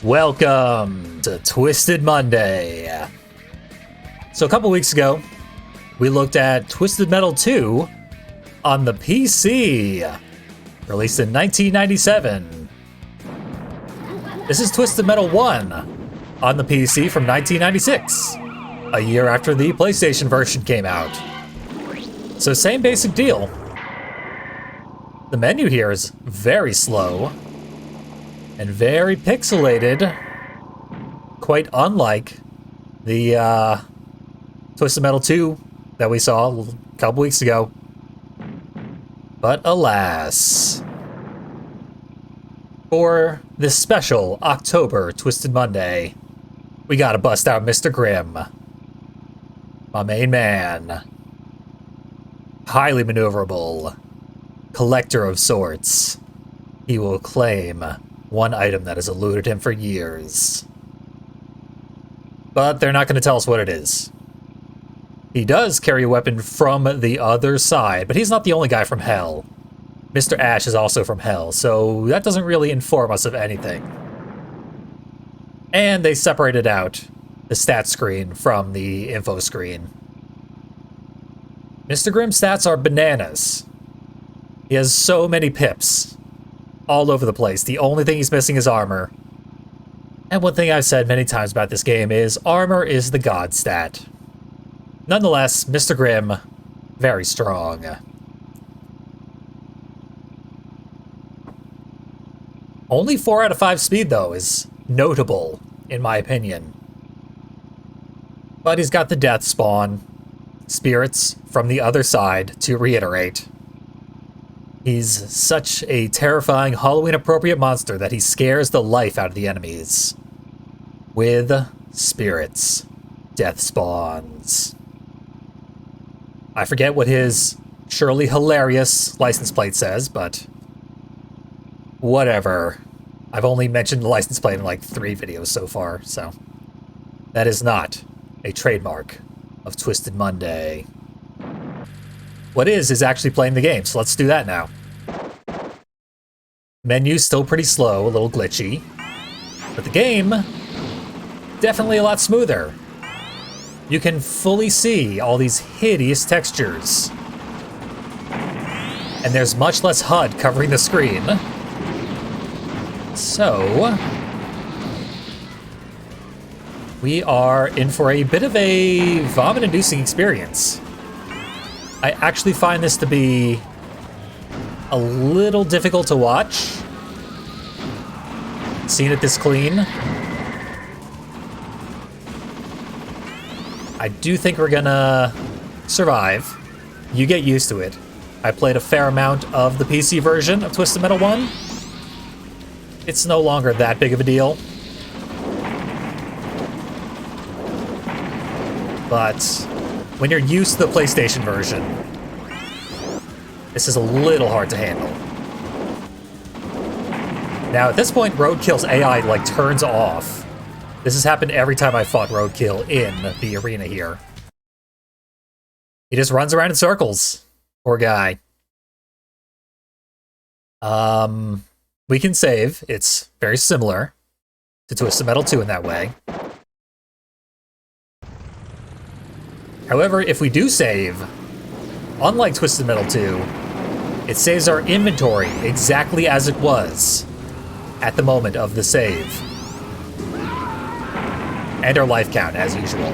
Welcome to Twisted Monday. So a couple weeks ago, we looked at Twisted Metal 2 on the PC, released in 1997. This is Twisted Metal 1 on the PC from 1996, a year after the PlayStation version came out. So same basic deal. The menu here is very slow and very pixelated, quite unlike the Twisted Metal 2 that we saw a couple weeks ago. But alas, for this special October Twisted Monday, we gotta bust out Mr. Grimm, my main man. Highly maneuverable, collector of sorts. He will claim one item that has eluded him for years. But they're not going to tell us what it is. He does carry a weapon from the other side, but he's not the only guy from Hell. Mr. Ash is also from Hell, so that doesn't really inform us of anything. And they separated out the stat screen from the info screen. Mr. Grimm's stats are bananas. He has so many pips all over the place. The only thing he's missing is armor. And one thing I've said many times about this game is armor is the god stat. Nonetheless, Mr. Grimm, very strong. Only 4 out of 5 speed, though, is notable, in my opinion. But he's got the death spawn, spirits from the other side, to reiterate. He's such a terrifying Halloween-appropriate monster that he scares the life out of the enemies. With spirits. Death spawns. I forget what his surely hilarious license plate says, but whatever. I've only mentioned the license plate in like 3 videos so far, so that is not a trademark of Twisted Monday. What is actually playing the game, so let's do that now. Menu's still pretty slow, a little glitchy, but the game, definitely a lot smoother. You can fully see all these hideous textures. And there's much less HUD covering the screen. So, we are in for a bit of a vomit-inducing experience. I actually find this to be a little difficult to watch. Seeing it this clean. I do think we're gonna survive. You get used to it. I played a fair amount of the PC version of Twisted Metal 1. It's no longer that big of a deal. But when you're used to the PlayStation version, this is a little hard to handle. Now, at this point, Roadkill's AI, like, turns off. This has happened every time I fought Roadkill in the arena here. He just runs around in circles. Poor guy. We can save. It's very similar to Twisted Metal 2 in that way. However, if we do save, unlike Twisted Metal 2, it saves our inventory exactly as it was at the moment of the save. And our life count, as usual.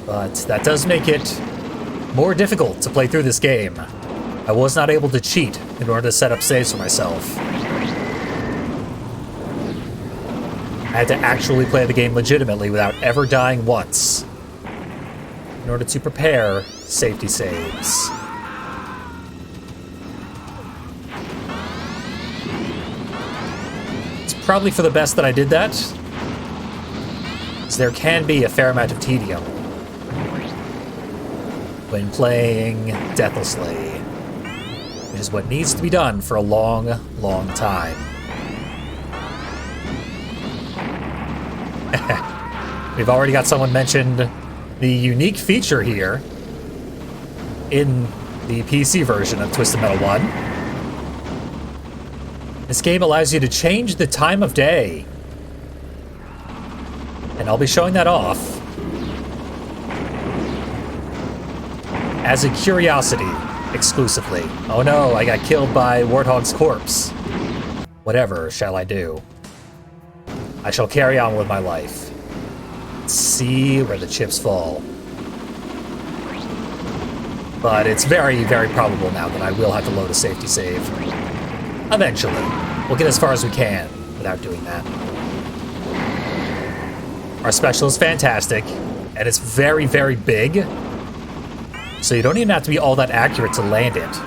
But that does make it more difficult to play through this game. I was not able to cheat in order to set up saves for myself. I had to actually play the game legitimately without ever dying once in order to prepare safety saves. It's probably for the best that I did that, as there can be a fair amount of tedium when playing deathlessly, which is what needs to be done for a long, long time. We've already got someone mentioned the unique feature here in the PC version of Twisted Metal 1. This game allows you to change the time of day. And I'll be showing that off as a curiosity exclusively. Oh no, I got killed by Warthog's corpse. Whatever shall I do? I shall carry on with my life. See where the chips fall. But it's very, very probable now that I will have to load a safety save. Eventually. We'll get as far as we can without doing that. Our special is fantastic, and it's very, very big. So you don't even have to be all that accurate to land it.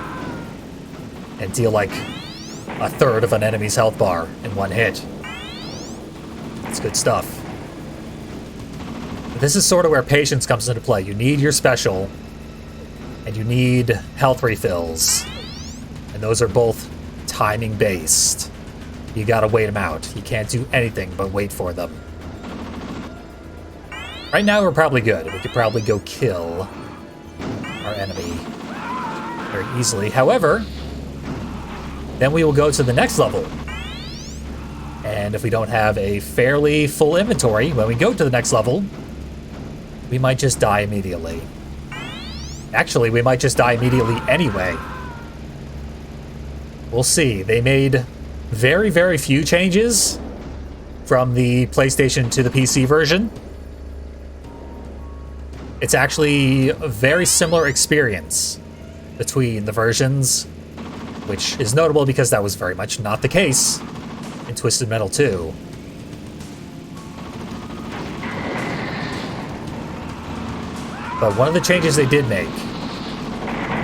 And deal like a third of an enemy's health bar in one hit. It's good stuff. This is sort of where patience comes into play. You need your special, and you need health refills. And those are both timing based. You gotta wait them out. You can't do anything but wait for them. Right now we're probably good. We could probably go kill our enemy very easily. However, then we will go to the next level. And if we don't have a fairly full inventory when we go to the next level, we might just die immediately. Actually, we might just die immediately anyway. We'll see. They made very, very few changes from the PlayStation to the PC version. It's actually a very similar experience between the versions, which is notable because that was very much not the case in Twisted Metal 2. But one of the changes they did make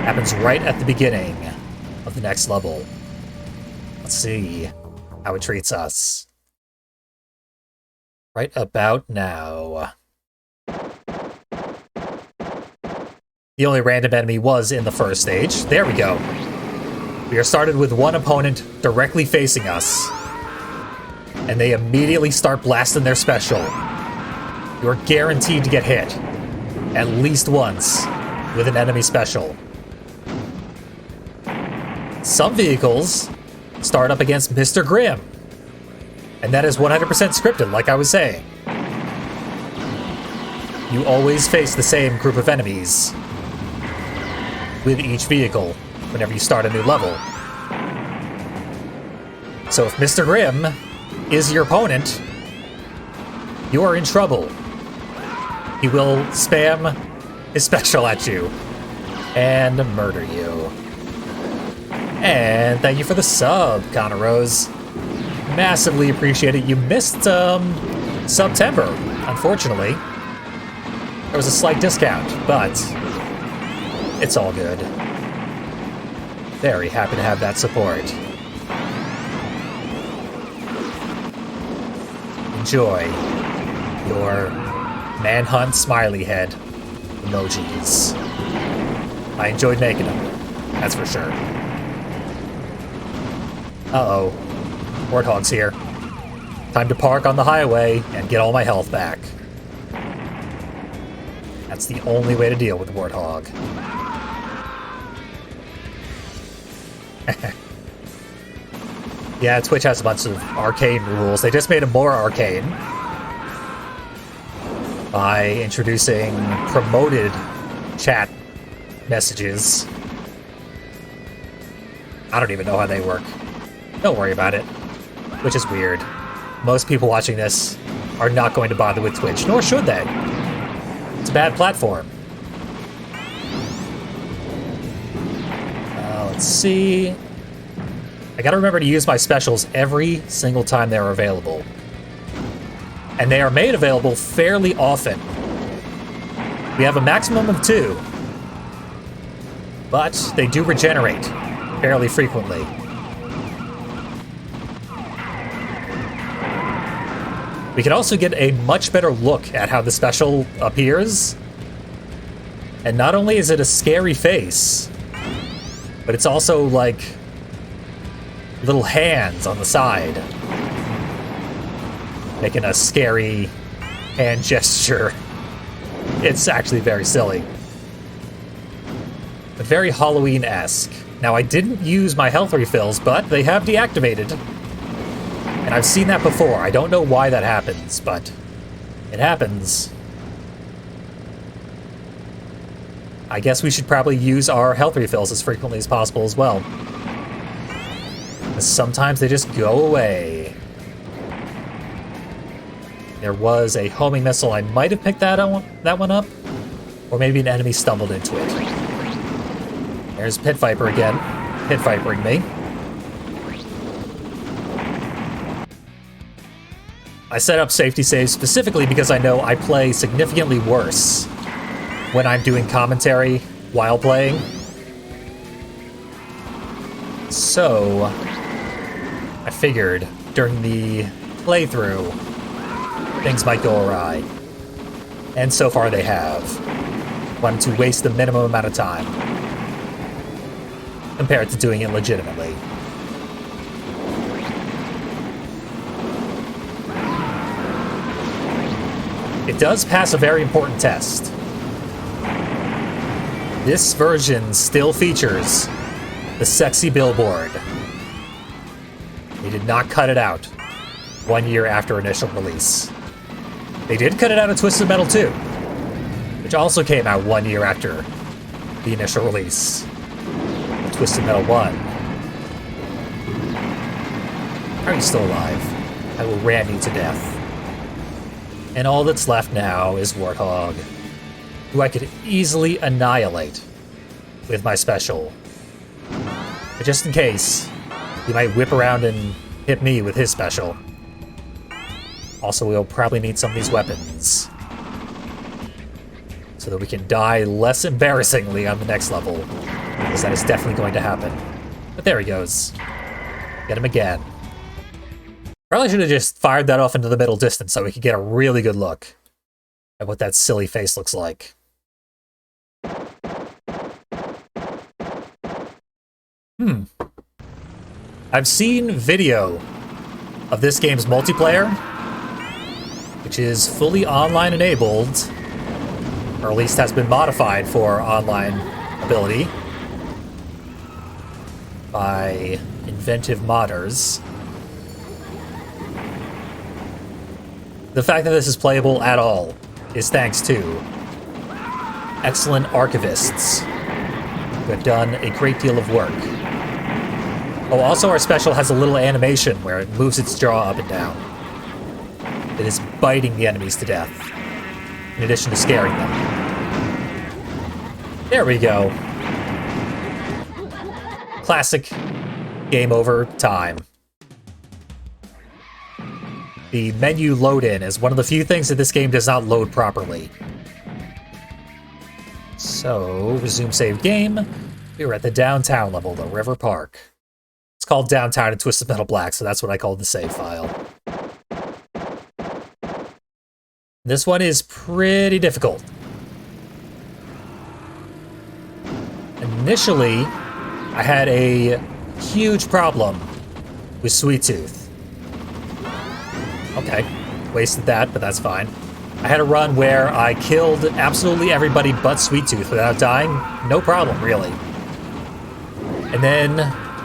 happens right at the beginning of the next level. Let's see how it treats us. Right about now. The only random enemy was in the first stage. There we go. We are started with one opponent directly facing us. And they immediately start blasting their special. You are guaranteed to get hit at least once with an enemy special. Some vehicles start up against Mr. Grimm. And that is 100% scripted, like I was saying. You always face the same group of enemies with each vehicle whenever you start a new level. So if Mr. Grimm is your opponent, you are in trouble. He will spam his special at you and murder you. And thank you for the sub, Connor Rose. Massively appreciate it. You missed September, unfortunately. There was a slight discount, but it's all good. Very happy to have that support. Enjoy your manhunt smiley head emojis. I enjoyed making them, that's for sure. Uh-oh. Warthog's here. Time to park on the highway and get all my health back. That's the only way to deal with Warthog. Yeah, Twitch has a bunch of arcane rules. They just made them more arcane by introducing promoted chat messages. I don't even know how they work. Don't worry about it. Which is weird. Most people watching this are not going to bother with Twitch, nor should they. It's a bad platform. Let's see. I gotta remember to use my specials every single time they're available. And they are made available fairly often. We have a maximum of 2. But they do regenerate fairly frequently. We can also get a much better look at how the special appears. And not only is it a scary face, but it's also like little hands on the side, making a scary hand gesture. It's actually very silly, but very Halloween-esque. Now, I didn't use my health refills, but they have deactivated. And I've seen that before. I don't know why that happens, but it happens. I guess we should probably use our health refills as frequently as possible as well. Sometimes they just go away. There was a homing missile. I might have picked that one up. Or maybe an enemy stumbled into it. There's Pit Viper again. Pit Vipering me. I set up safety saves specifically because I know I play significantly worse when I'm doing commentary while playing. So I figured during the playthrough, things might go awry. And so far they have. Wanted to waste the minimum amount of time compared to doing it legitimately. It does pass a very important test. This version still features the sexy billboard. They did not cut it out 1 year after initial release. They did cut it out of Twisted Metal 2, which also came out 1 year after the initial release of Twisted Metal 1. Are you still alive? I will ram you to death. And all that's left now is Warthog, who I could easily annihilate with my special. But just in case, he might whip around and hit me with his special. Also, we'll probably need some of these weapons so that we can die less embarrassingly on the next level, because that is definitely going to happen. But there he goes. Get him again. Probably should have just fired that off into the middle distance so we could get a really good look at what that silly face looks like. I've seen video of this game's multiplayer, which is fully online enabled, or at least has been modified for online ability by inventive modders. The fact that this is playable at all is thanks to excellent archivists who have done a great deal of work. Oh, also our special has a little animation where it moves its jaw up and down. It is biting the enemies to death, in addition to scaring them. There we go. Classic game over time. The menu load-in is one of the few things that this game does not load properly. So, resume save game. We were at the downtown level, the River Park. It's called Downtown in Twisted Metal Black, so that's what I called the save file. This one is pretty difficult. Initially, I had a huge problem with Sweet Tooth. Okay, wasted that, but that's fine. I had a run where I killed absolutely everybody but Sweet Tooth without dying. No problem, really. And then,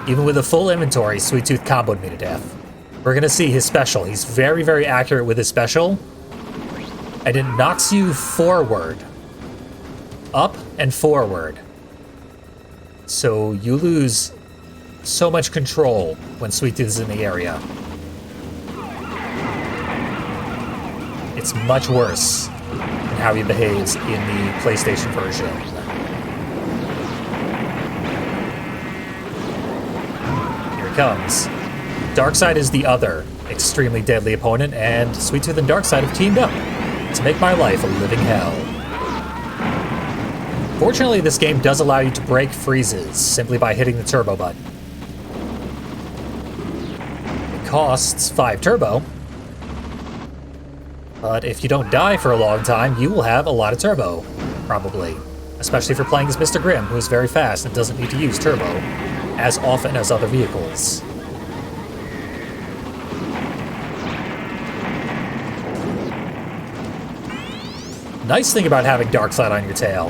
even with a full inventory, Sweet Tooth comboed me to death. We're gonna see his special. He's very, very accurate with his special. And it knocks you forward. Up and forward. So you lose so much control when Sweet Tooth is in the area. It's much worse than how he behaves in the PlayStation version. Here he comes. Darkseid is the other extremely deadly opponent, and Sweet Tooth and Darkseid have teamed up to make my life a living hell. Fortunately, this game does allow you to break freezes simply by hitting the turbo button. It costs 5 turbo, but if you don't die for a long time, you will have a lot of turbo, probably. Especially if you're playing as Mr. Grimm, who is very fast and doesn't need to use turbo as often as other vehicles. Nice thing about having Darkseid on your tail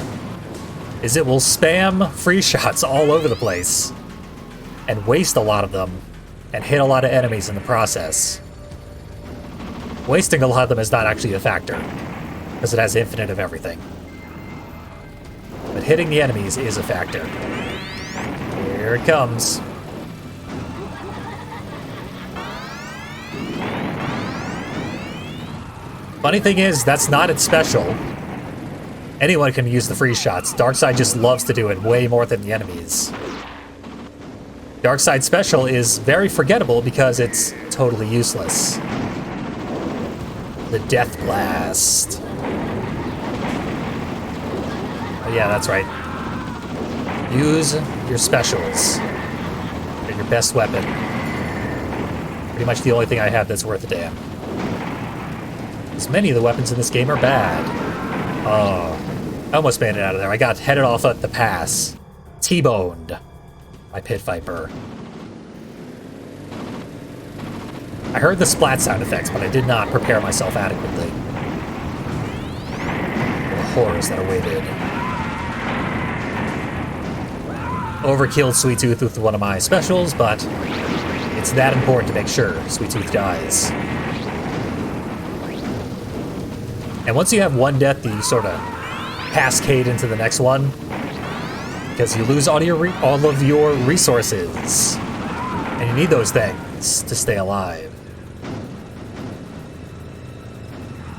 is it will spam free shots all over the place. and waste a lot of them and hit a lot of enemies in the process. Wasting a lot of them is not actually a factor, because it has infinite of everything. But hitting the enemies is a factor. Here it comes. Funny thing is, that's not its special. Anyone can use the freeze shots. Darkseid just loves to do it way more than the enemies. Darkseid's special is very forgettable because it's totally useless. The Death Blast. Oh yeah, that's right. Use your specials. They're your best weapon. Pretty much the only thing I have that's worth a damn. As many of the weapons in this game are bad. Oh, I almost made it out of there. I got headed off at the pass. T-boned by Pit Viper. I heard the splat sound effects, but I did not prepare myself adequately. The horrors that awaited. Overkilled Sweet Tooth with one of my specials, but it's that important to make sure Sweet Tooth dies. And once you have one death, you sort of cascade into the next one, because you lose all of your resources, and you need those things to stay alive.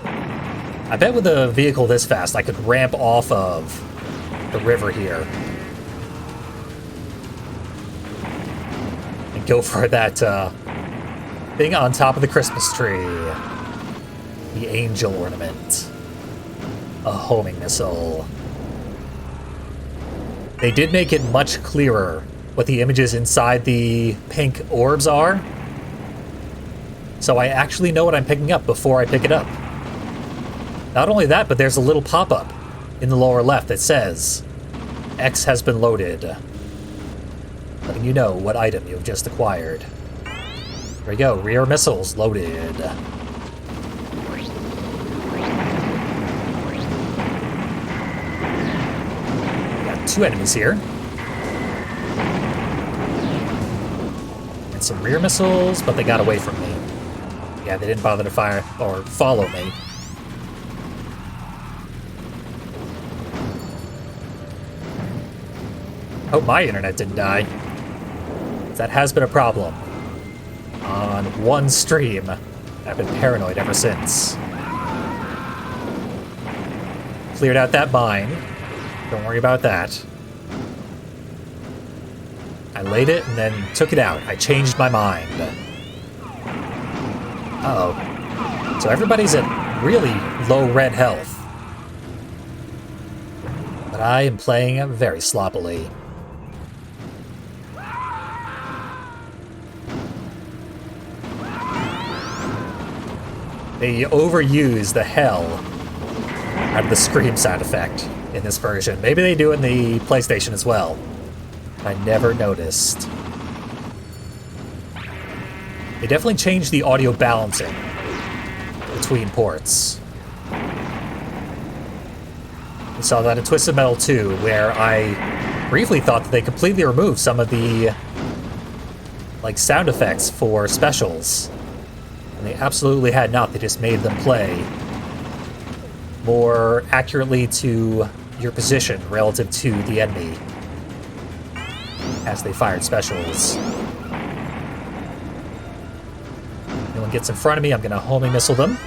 I bet with a vehicle this fast, I could ramp off of the river here and go for that thing on top of the Christmas tree. The angel ornament. A homing missile. They did make it much clearer what the images inside the pink orbs are. So I actually know what I'm picking up before I pick it up. Not only that, but there's a little pop-up in the lower left that says, X has been loaded. Letting you know what item you've just acquired. There we go, rear missiles loaded. Two enemies here. And some rear missiles, but they got away from me. Yeah, they didn't bother to fire or follow me. Hope my internet didn't die. That has been a problem. On one stream, I've been paranoid ever since. Cleared out that mine. Don't worry about that. I laid it and then took it out. I changed my mind. Uh-oh. So everybody's at really low red health. But I am playing very sloppily. They overuse the hell out of the scream sound effect in this version. Maybe they do in the PlayStation as well. I never noticed. They definitely changed the audio balancing between ports. We saw that in Twisted Metal 2, where I briefly thought that they completely removed some of the sound effects for specials. And they absolutely had not. They just made them play more accurately to your position relative to the enemy as they fired specials. Anyone gets in front of me, I'm going to homing missile them.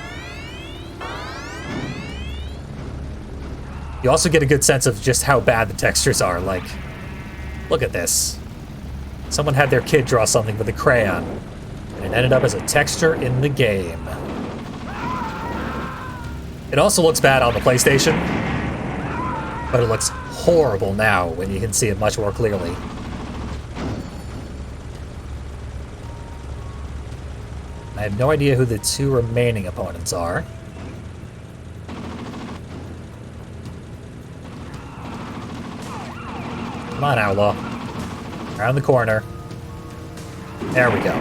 You also get a good sense of just how bad the textures are. Like, look at this. Someone had their kid draw something with a crayon, and it ended up as a texture in the game. It also looks bad on the PlayStation, but it looks horrible now when you can see it much more clearly. I have no idea who the two remaining opponents are. Come on, Outlaw. Around the corner. There we go.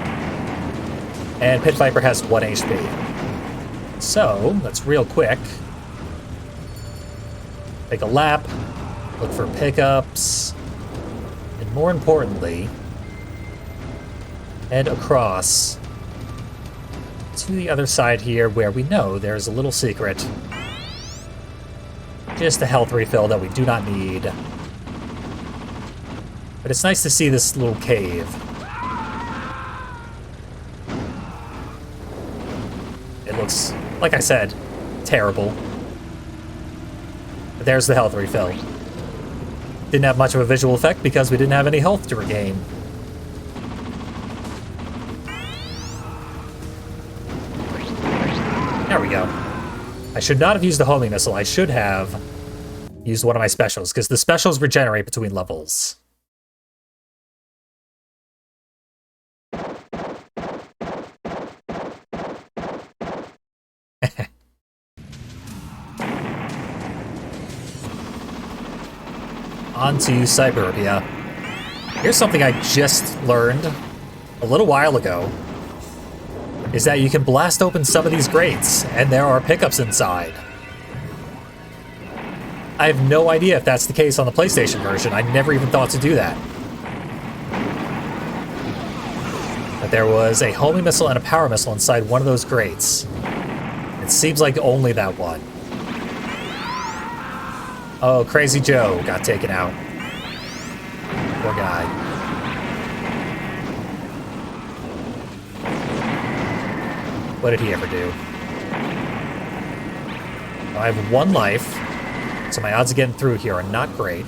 And Pit Viper has 1 HP. So, let's real quick take a lap, look for pickups, and more importantly, head across to the other side here where we know there's a little secret. Just a health refill that we do not need. But it's nice to see this little cave. It looks, like I said, terrible. But there's the health refill. Didn't have much of a visual effect because we didn't have any health to regain. There we go. I should not have used the homing missile. I should have used one of my specials, because the specials regenerate between levels. On to Cyberbia. Here's something I just learned a little while ago, is that you can blast open some of these grates, and there are pickups inside. I have no idea if that's the case on the PlayStation version. I never even thought to do that. But there was a homing missile and a power missile inside one of those grates. It seems like only that one. Oh, Crazy Joe got taken out. Poor guy. What did he ever do? I have one life, so my odds of getting through here are not great.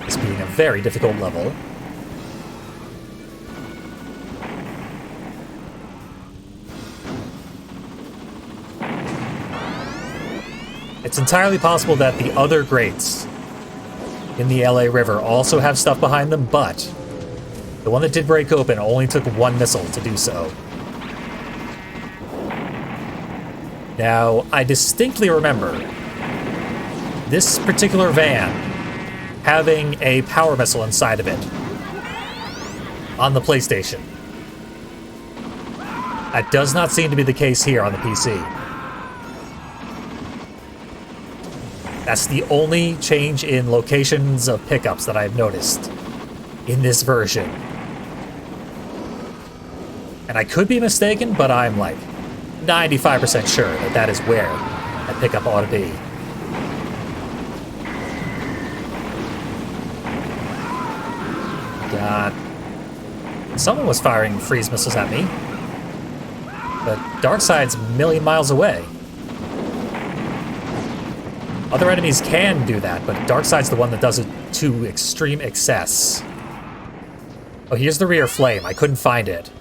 This being a very difficult level. It's entirely possible that the other grates in the LA River also have stuff behind them, but the one that did break open only took one missile to do so. Now, I distinctly remember this particular van having a power missile inside of it on the PlayStation. That does not seem to be the case here on the PC. That's the only change in locations of pickups that I've noticed in this version. And I could be mistaken, but I'm like 95% sure that that is where that pickup ought to be. God. Someone was firing freeze missiles at me. But Darkseid's a million miles away. Other enemies can do that, but Darkseid's the one that does it to extreme excess. Oh, here's the rear flame. I couldn't find it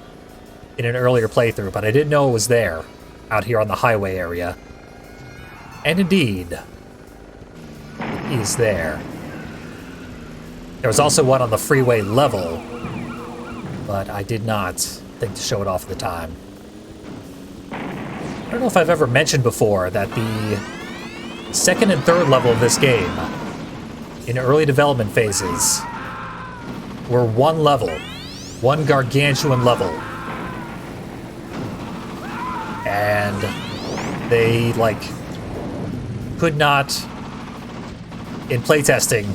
in an earlier playthrough, but I didn't know it was there, out here on the highway area. And indeed, it is there. There was also one on the freeway level, but I did not think to show it off at the time. I don't know if I've ever mentioned before that the second and third level of this game, in early development phases, were one level, one gargantuan level. And they, like, could not, in playtesting,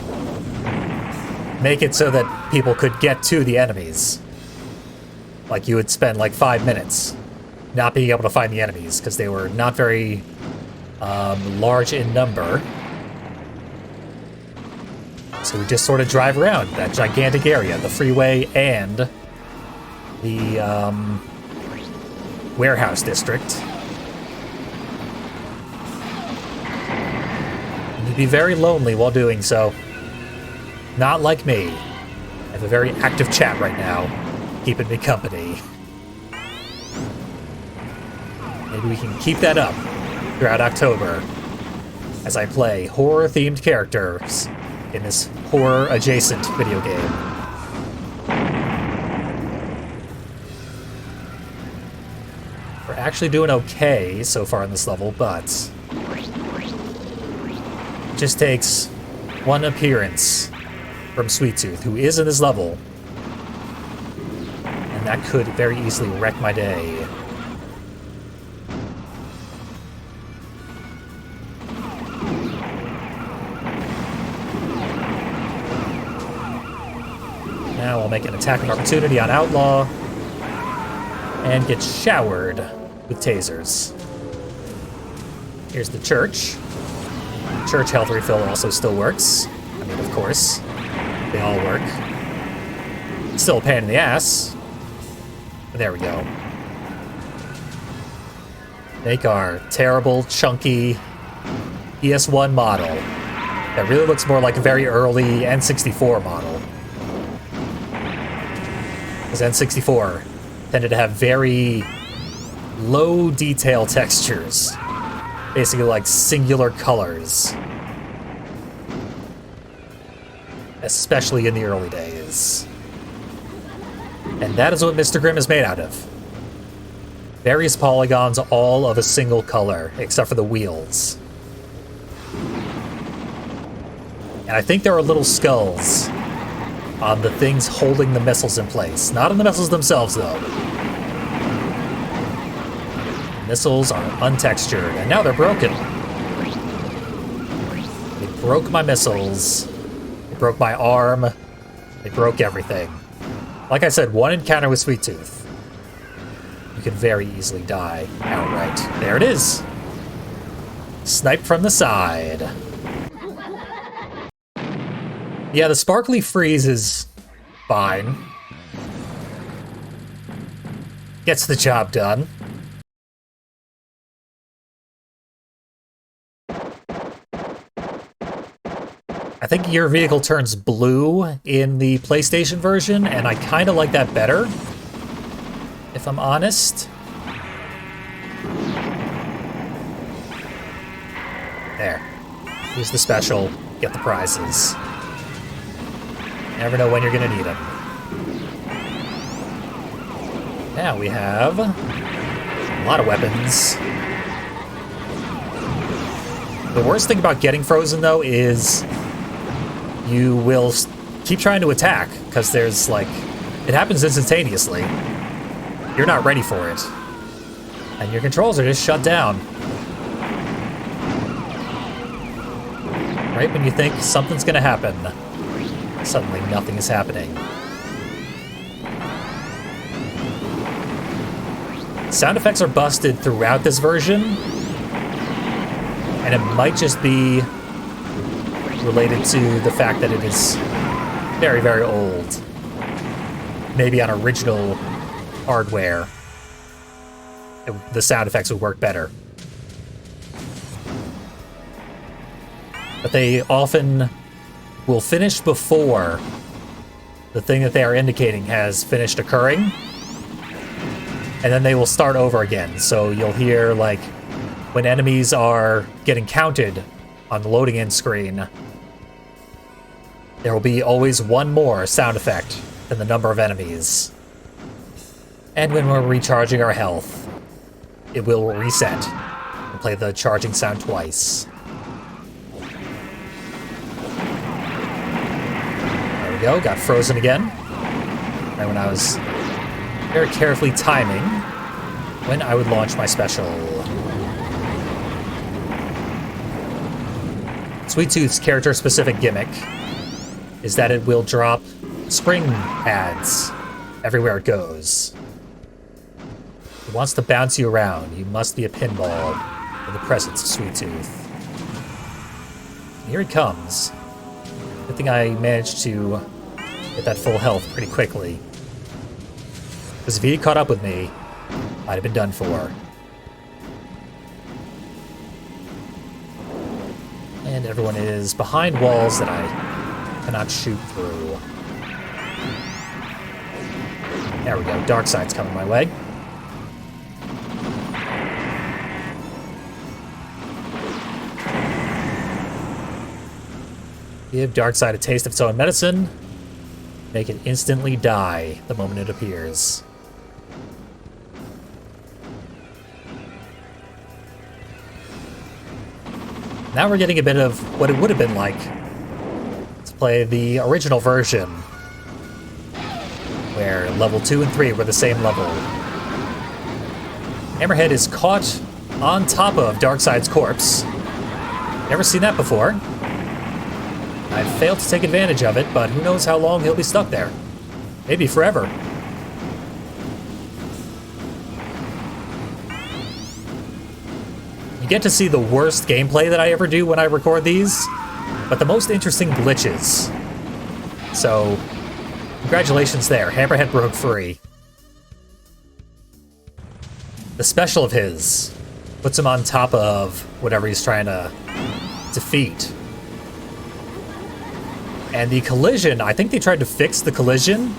make it so that people could get to the enemies. Like, you would spend, like, 5 minutes not being able to find the enemies, because they were not very large in number. So we just sort of drive around that gigantic area, the freeway and the warehouse district. And you'd be very lonely while doing so. Not like me. I have a very active chat right now, keeping me company. Maybe we can keep that up throughout October as I play horror-themed characters in this horror-adjacent video game. We're actually doing okay so far in this level, but it just takes one appearance from Sweet Tooth, who is in this level, and that could very easily wreck my day. Now I'll like an attack of opportunity on Outlaw, and gets showered with tasers. Here's the church. Church health refill also still works. I mean, of course, they all work. Still a pain in the ass. But there we go. Make our terrible, chunky PS1 model that really looks more like a very early N64 model. Because N64 tended to have very low detail textures. Basically like singular colors. Especially in the early days. And that is what Mr. Grimm is made out of. Various polygons, all of a single color, except for the wheels. And I think there are little skulls on the things holding the missiles in place. Not on the missiles themselves, though. The missiles are untextured, and now they're broken. They broke my missiles. They broke my arm. They broke everything. Like I said, one encounter with Sweet Tooth. You can very easily die outright. There it is. Sniped from the side. Yeah, the sparkly freeze is fine. Gets the job done. I think your vehicle turns blue in the PlayStation version, and I kind of like that better, if I'm honest. There. Use the special, get the prizes. Never know when you're gonna need them. Now we have a lot of weapons. The worst thing about getting frozen, though, is you will keep trying to attack, because there's, like, it happens instantaneously. You're not ready for it. And your controls are just shut down. Right when you think something's gonna happen, suddenly nothing is happening. Sound effects are busted throughout this version, and it might just be related to the fact that it is very, very old. Maybe on original hardware, the sound effects would work better. But they often will finish before the thing that they are indicating has finished occurring, and then they will start over again. So you'll hear, like, when enemies are getting counted on the loading in screen, there will be always one more sound effect than the number of enemies. And when we're recharging our health, it will reset and play the charging sound twice. There we go, got frozen again. Right when I was very carefully timing when I would launch my special. Sweet Tooth's character-specific gimmick is that it will drop spring pads everywhere it goes. It wants to bounce you around. You must be a pinball in the presence of Sweet Tooth. Here he comes. Good thing I managed to get that full health pretty quickly. Because if he had caught up with me, I'd have been done for. And everyone is behind walls that I cannot shoot through. There we go. Dark side's coming my way. Give Darkseid a taste of its own medicine. Make it instantly die the moment it appears. Now we're getting a bit of what it would have been like to play the original version, where level 2 and 3 were the same level. Hammerhead is caught on top of Darkseid's corpse. Never seen that before. I've failed to take advantage of it, but who knows how long he'll be stuck there. Maybe forever. You get to see the worst gameplay that I ever do when I record these, but the most interesting glitches. So, congratulations there. Hammerhead broke free. The special of his puts him on top of whatever he's trying to defeat. And the collision, I think they tried to fix the collision.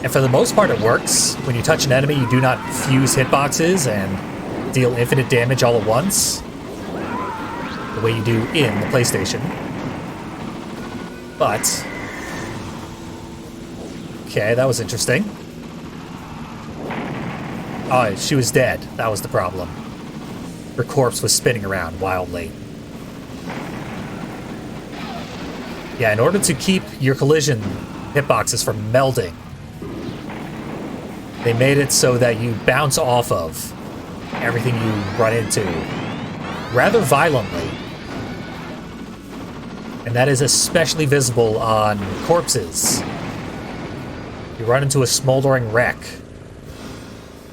And for the most part, it works. When you touch an enemy, you do not fuse hitboxes and deal infinite damage all at once, the way you do in the PlayStation. But... okay, that was interesting. Oh, she was dead. That was the problem. Her corpse was spinning around wildly. Yeah, in order to keep your collision hitboxes from melding, they made it so that you bounce off of everything you run into rather violently. And that is especially visible on corpses. If you run into a smoldering wreck,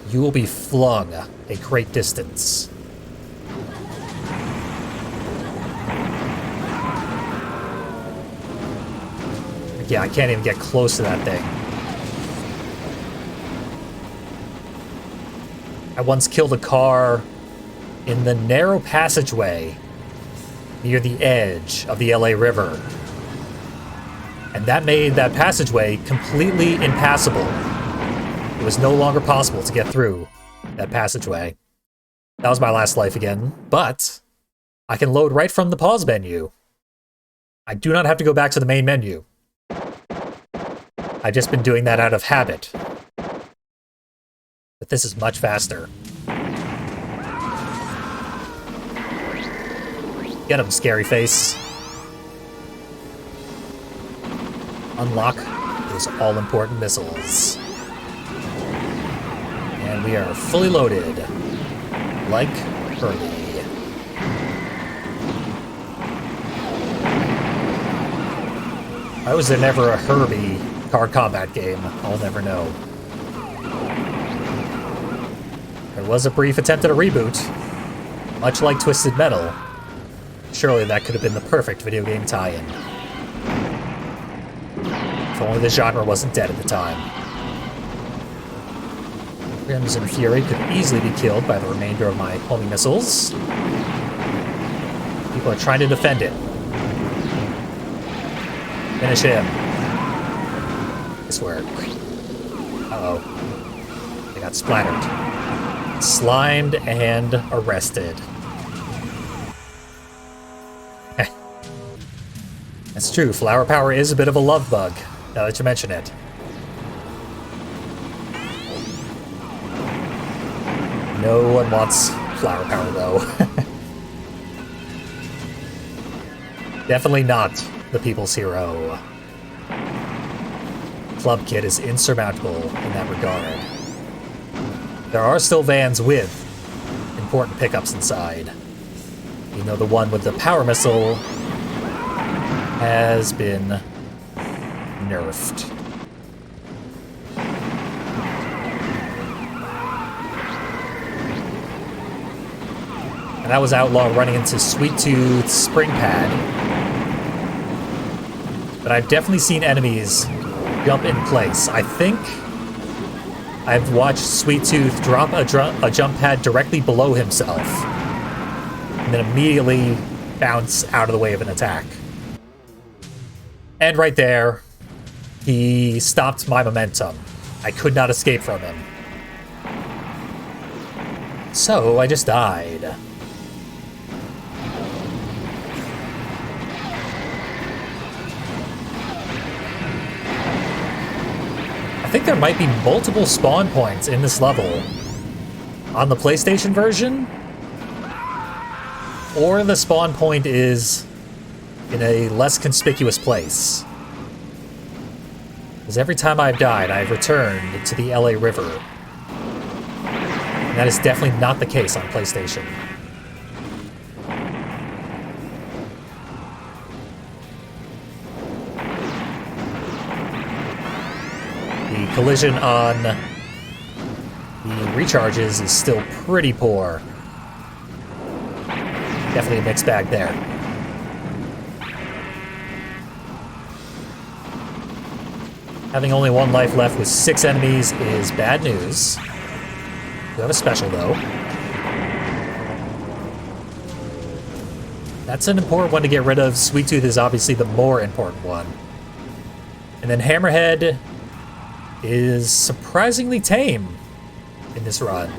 you will be flung a great distance. Yeah, I can't even get close to that thing. I once killed a car in the narrow passageway near the edge of the LA River. And that made that passageway completely impassable. It was no longer possible to get through that passageway. That was my last life again, but I can load right from the pause menu. I do not have to go back to the main menu. I've just been doing that out of habit. But this is much faster. Get him, scary face. Unlock those all-important missiles. And we are fully loaded. Like Hurley. Why was there never a Herbie car combat game? I'll never know. There was a brief attempt at a reboot, much like Twisted Metal. Surely that could have been the perfect video game tie-in. If only the genre wasn't dead at the time. Crimson Fury could easily be killed by the remainder of my homing missiles. People are trying to defend it. Finish him. Nice work. Uh-oh. They got splattered. Slimed and arrested. That's true, flower power is a bit of a love bug, now that you mention it. No one wants flower power, though. Definitely not the people's hero. Club Kid is insurmountable in that regard. There are still vans with important pickups inside. You know, the one with the power missile has been nerfed. And that was Outlaw running into Sweet Tooth's spring pad. But I've definitely seen enemies jump in place. I think I've watched Sweet Tooth drop a jump pad directly below himself and then immediately bounce out of the way of an attack. And right there, he stopped my momentum. I could not escape from him. So I just died. I think there might be multiple spawn points in this level. On the PlayStation version, or the spawn point is in a less conspicuous place. Because every time I've died, I've returned to the LA River. And that is definitely not the case on PlayStation. collision on the recharges is still pretty poor. Definitely a mixed bag there. Having only 1 life left with 6 enemies is bad news. We have a special, though. That's an important one to get rid of. Sweet Tooth is obviously the more important one. And then Hammerhead is surprisingly tame in this run.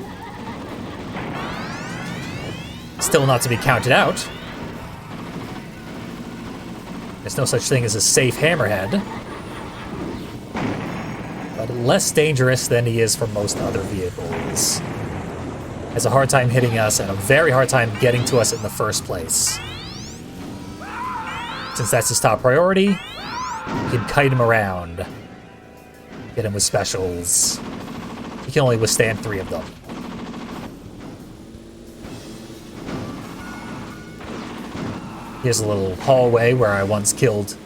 Still not to be counted out. There's no such thing as a safe Hammerhead. But less dangerous than he is for most other vehicles. Has a hard time hitting us and a very hard time getting to us in the first place. Since that's his top priority, you can kite him around. Get him with specials. He can only withstand 3 of them. Here's a little hallway where I once killed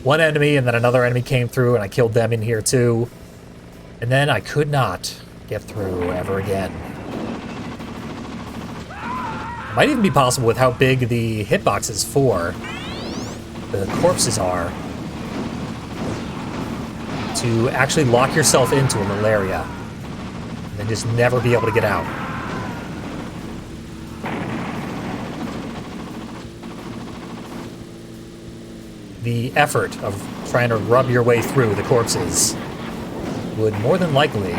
one enemy and then another enemy came through and I killed them in here too. And then I could not get through ever again. It might even be possible with how big the hitboxes for the corpses are to actually lock yourself into a little area and then just never be able to get out. The effort of trying to rub your way through the corpses would more than likely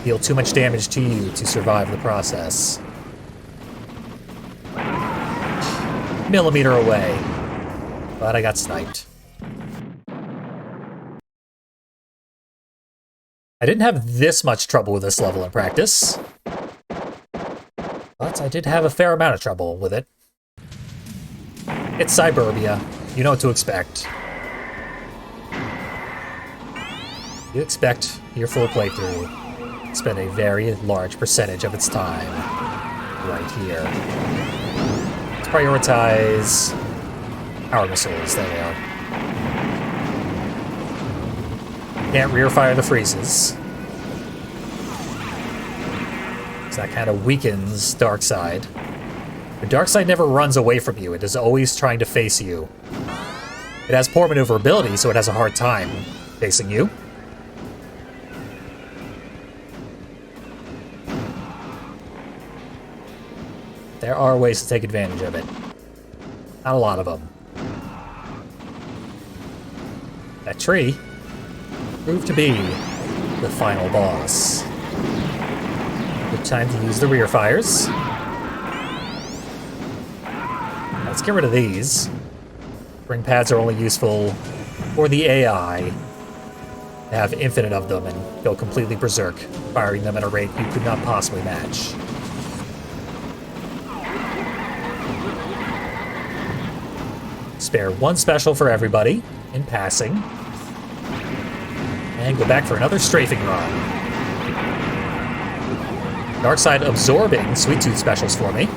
deal too much damage to you to survive the process. Millimeter away, but I got sniped. I didn't have this much trouble with this level in practice, but I did have a fair amount of trouble with it. It's Cyberbia. You know what to expect. You expect your full playthrough to spend a very large percentage of its time right here. Let's prioritize power missiles. There they are. Can't rear fire the freezes. So that kind of weakens Darkseid. But Darkseid never runs away from you. It is always trying to face you. It has poor maneuverability, so it has a hard time facing you. There are ways to take advantage of it. Not a lot of them. That tree proved to be the final boss. Good time to use the rear fires. Let's get rid of these. Spring pads are only useful for the AI. To have infinite of them and go completely berserk, firing them at a rate you could not possibly match. Spare 1 special for everybody in passing. And go back for another strafing run. Darkseid absorbing Sweet Tooth specials for me.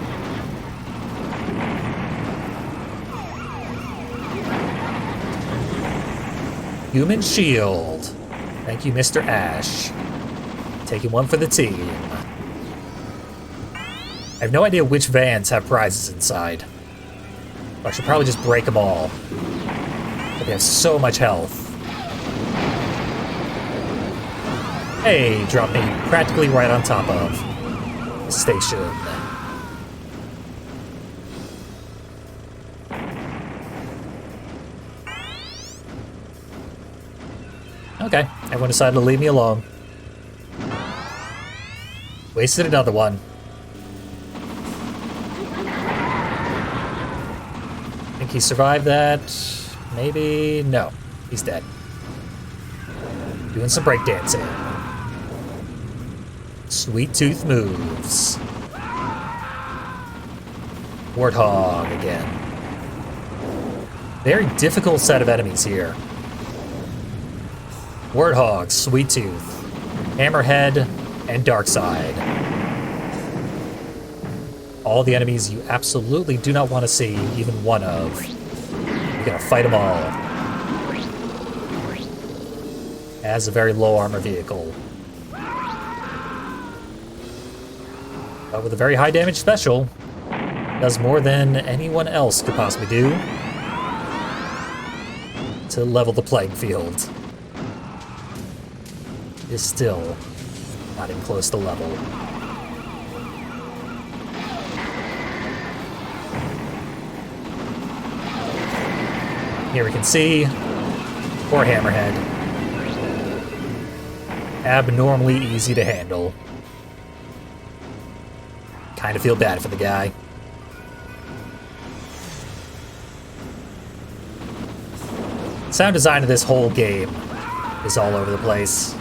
Human shield. Thank you, Mr. Ash. Taking one for the team. I have no idea which vans have prizes inside. I should probably just break them all. But they have so much health. Hey, drop me practically right on top of the station. Okay, everyone decided to leave me alone. Wasted another one. Think he survived that? Maybe? No, he's dead. Doing some breakdancing. Sweet Tooth moves. Warthog again. Very difficult set of enemies here. Warthog, Sweet Tooth, Hammerhead, and Darkseid. All the enemies you absolutely do not want to see even one of. You're gonna fight them all. has a very low armor vehicle. But with a very high damage special, does more than anyone else could possibly do to level the playing field. Is still not even close to level. Here we can see poor Hammerhead. Abnormally easy to handle. Kind of feel bad for the guy. Sound design of this whole game is all over the place.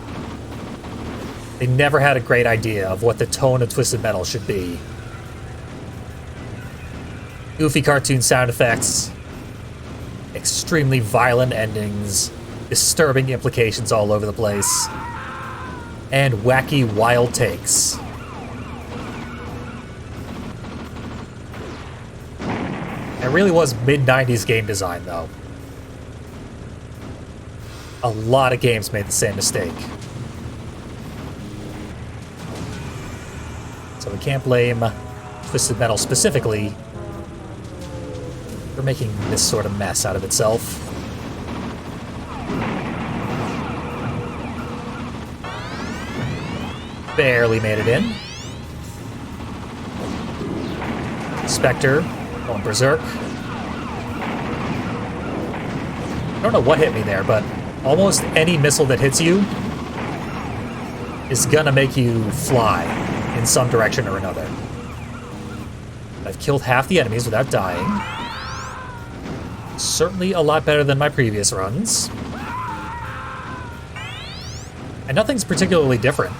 They never had a great idea of what the tone of Twisted Metal should be. Goofy cartoon sound effects, extremely violent endings, disturbing implications all over the place, and wacky, wild takes. It really was mid-90s game design, though. A lot of games made the same mistake. So we can't blame Twisted Metal specifically for making this sort of mess out of itself. Barely made it in. Spectre going berserk. I don't know what hit me there, but almost any missile that hits you is gonna make you fly in some direction or another. I've killed half the enemies without dying. Certainly a lot better than my previous runs. And nothing's particularly different.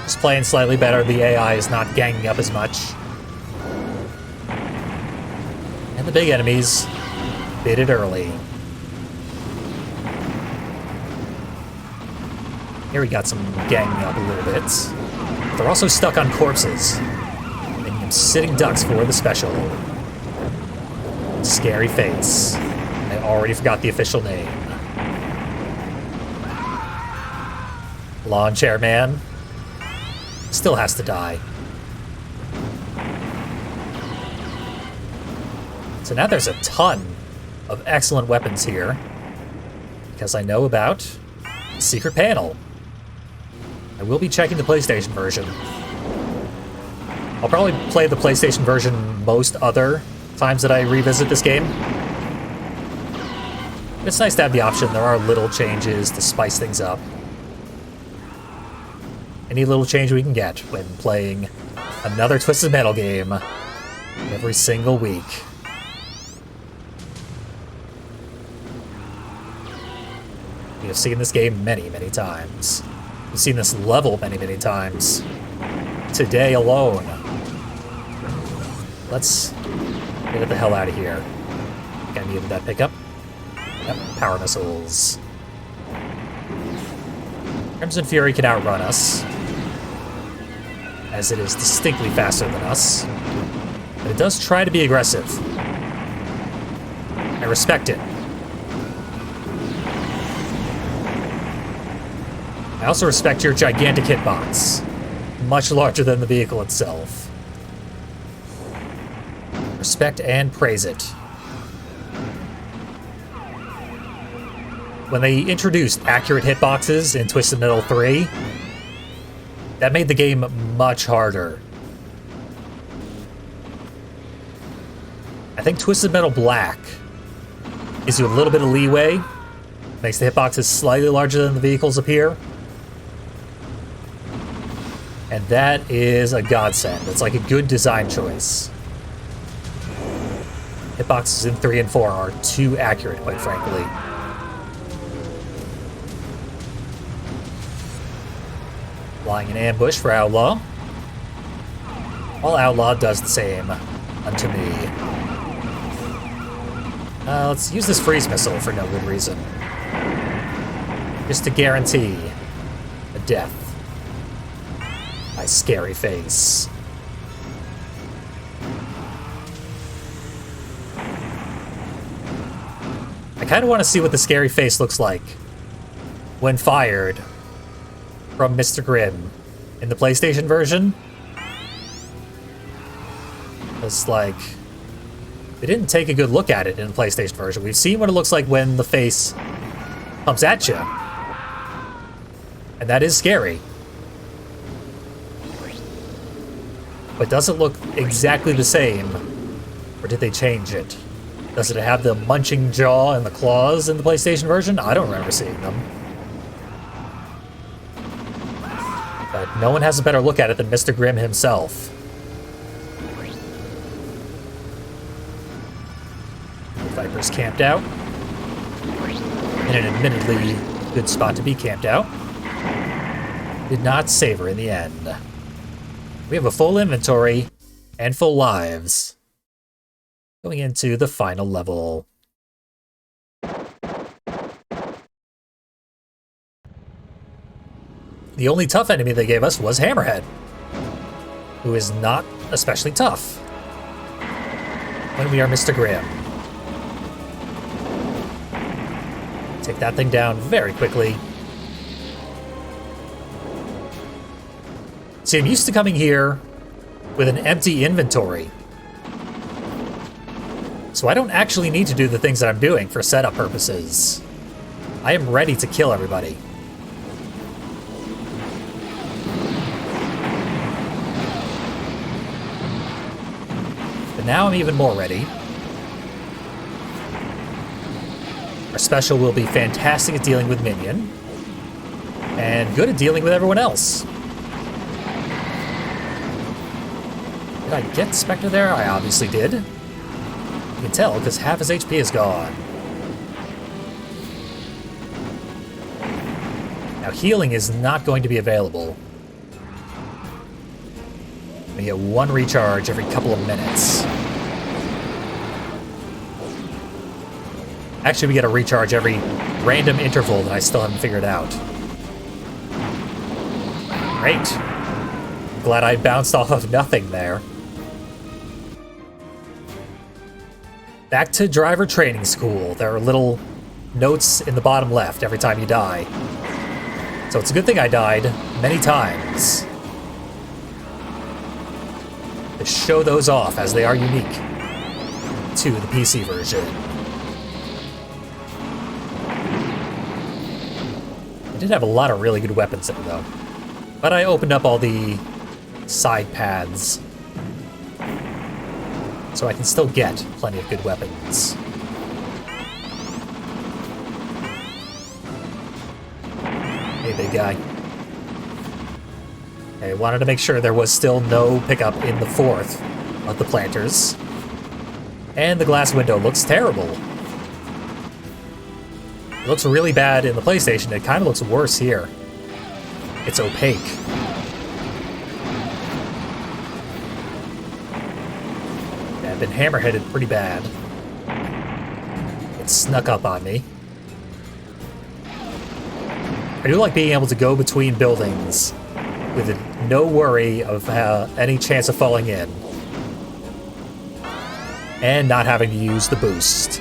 Just playing slightly better, the AI is not ganging up as much. And the big enemies did it early. Here we got some ganging up a little bit. They're also stuck on corpses, making them sitting ducks for the special. Scary Fates. I already forgot the official name. Lawn Chair Man still has to die. So now there's a ton of excellent weapons here, because I know about the secret panel. I will be checking the PlayStation version. I'll probably play the PlayStation version most other times that I revisit this game. It's nice to have the option. There are little changes to spice things up. Any little change we can get when playing another Twisted Metal game every single week. We have seen this game many, many times. We've seen this level many, many times. Today alone. Let's get the hell out of here. Got any of that pickup? Yep, power missiles. Crimson Fury can outrun us, as it is distinctly faster than us. But it does try to be aggressive. I respect it. I also respect your gigantic hitbox. Much larger than the vehicle itself. Respect and praise it. When they introduced accurate hitboxes in Twisted Metal 3, that made the game much harder. I think Twisted Metal Black gives you a little bit of leeway, makes the hitboxes slightly larger than the vehicles appear. And that is a godsend. It's like a good design choice. Hitboxes in 3 and 4 are too accurate, quite frankly. Flying an ambush for Outlaw. While Outlaw does the same unto me. Let's use this freeze missile for no good reason. Just to guarantee a death. My scary face. I kind of want to see what the scary face looks like when fired from Mr. Grimm in the PlayStation version. It's like, they didn't take a good look at it in the PlayStation version. We've seen what it looks like when the face comes at you. And that is scary. But does it look exactly the same? Or did they change it? Does it have the munching jaw and the claws in the PlayStation version? I don't remember seeing them. But no one has a better look at it than Mr. Grimm himself. The Viper's camped out. In an admittedly good spot to be camped out. Did not save her in the end. We have a full inventory and full lives. Going into the final level. The only tough enemy they gave us was Hammerhead, who is not especially tough when we are Mr. Grimm. Take that thing down very quickly. See, I'm used to coming here with an empty inventory. So I don't actually need to do the things that I'm doing for setup purposes. I am ready to kill everybody. But now I'm even more ready. Our special will be fantastic at dealing with Minion, and good at dealing with everyone else. Did I get Spectre there? I obviously did. You can tell because half his HP is gone. Now healing is not going to be available. We get one recharge every couple of minutes. Actually, we get a recharge every random interval that I still haven't figured out. Great. I'm glad I bounced off of nothing there. Back to driver training school. There are little notes in the bottom left every time you die. So it's a good thing I died many times. To show those off as they are unique to the PC version. I did have a lot of really good weapons in it though. But I opened up all the side paths, so I can still get plenty of good weapons. Hey, big guy. I wanted to make sure there was still no pickup in the fourth of the planters. And the glass window looks terrible. It looks really bad in the PlayStation. It kind of looks worse here. It's opaque. I've been hammerheaded pretty bad. It snuck up on me. I do like being able to go between buildings with no worry of any chance of falling in. And not having to use the boost.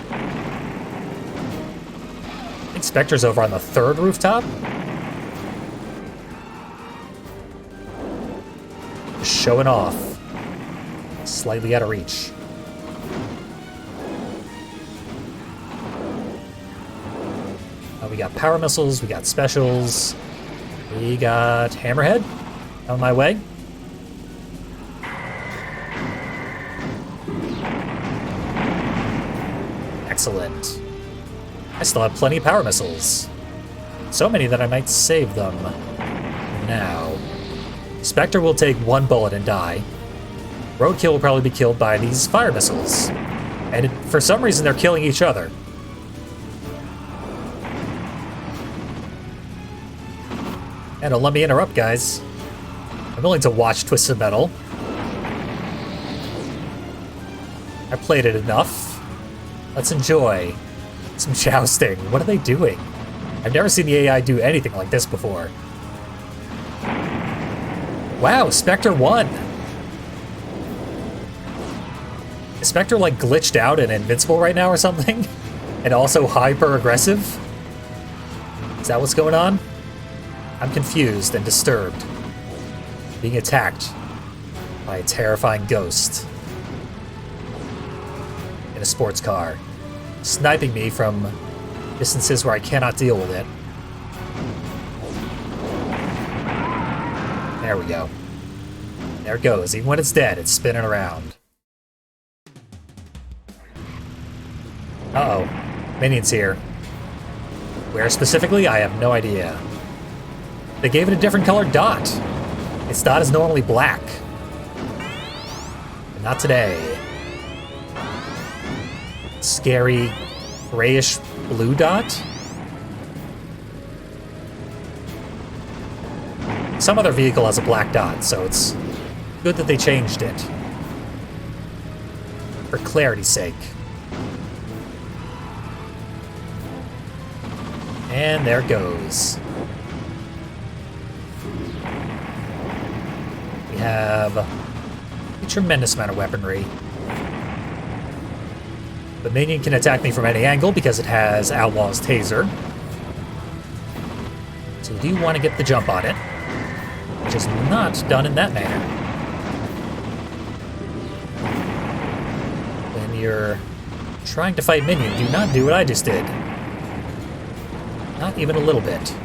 I think Spectre's over on the third rooftop. Just showing off. Slightly out of reach. We got power missiles, we got specials, we got Hammerhead on my way. Excellent. I still have plenty of power missiles. So many that I might save them now. Spectre will take one bullet and die. Roadkill will probably be killed by these fire missiles. And for some reason, they're killing each other. And don't let me interrupt, guys. I'm willing to watch Twisted Metal. I played it enough. Let's enjoy some jousting. What are they doing? I've never seen the AI do anything like this before. Wow, Spectre won! Is Spectre like glitched out and invincible right now or something? And also hyper aggressive? Is that what's going on? I'm confused and disturbed. Being attacked by a terrifying ghost in a sports car, sniping me from distances where I cannot deal with it. There we go. There it goes. Even when it's dead, it's spinning around. Uh-oh. Minions here. Where specifically? I have no idea. They gave it a different colored dot. Its dot is normally black. But not today. Scary grayish blue dot? Some other vehicle has a black dot, so it's good that they changed it. For clarity's sake. And there it goes. We have a tremendous amount of weaponry. The minion can attack me from any angle because it has Outlaw's taser. So you do want to get the jump on it, which is not done in that manner. When you're trying to fight minion, do not do what I just did. Not even a little bit.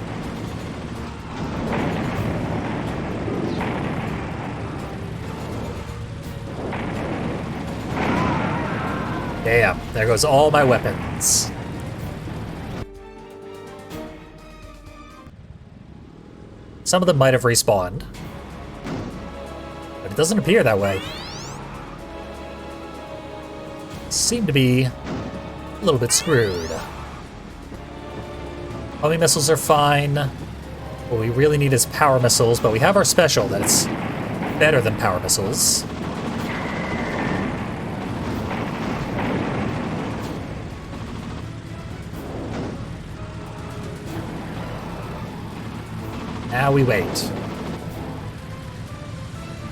Damn, there goes all my weapons. Some of them might have respawned, but it doesn't appear that way. Seem to be a little bit screwed. Homing missiles are fine. What we really need is power missiles, but we have our special that's better than power missiles. Now we wait.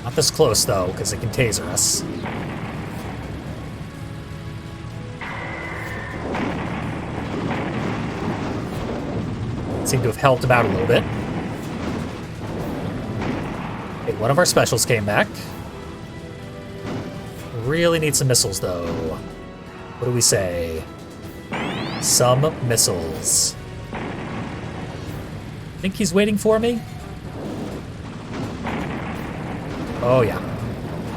Not this close, though, because it can taser us. Seem to have helped him out a little bit. Okay, one of our specials came back. Really need some missiles, though. What do we say? Some missiles. Think he's waiting for me? Oh, yeah.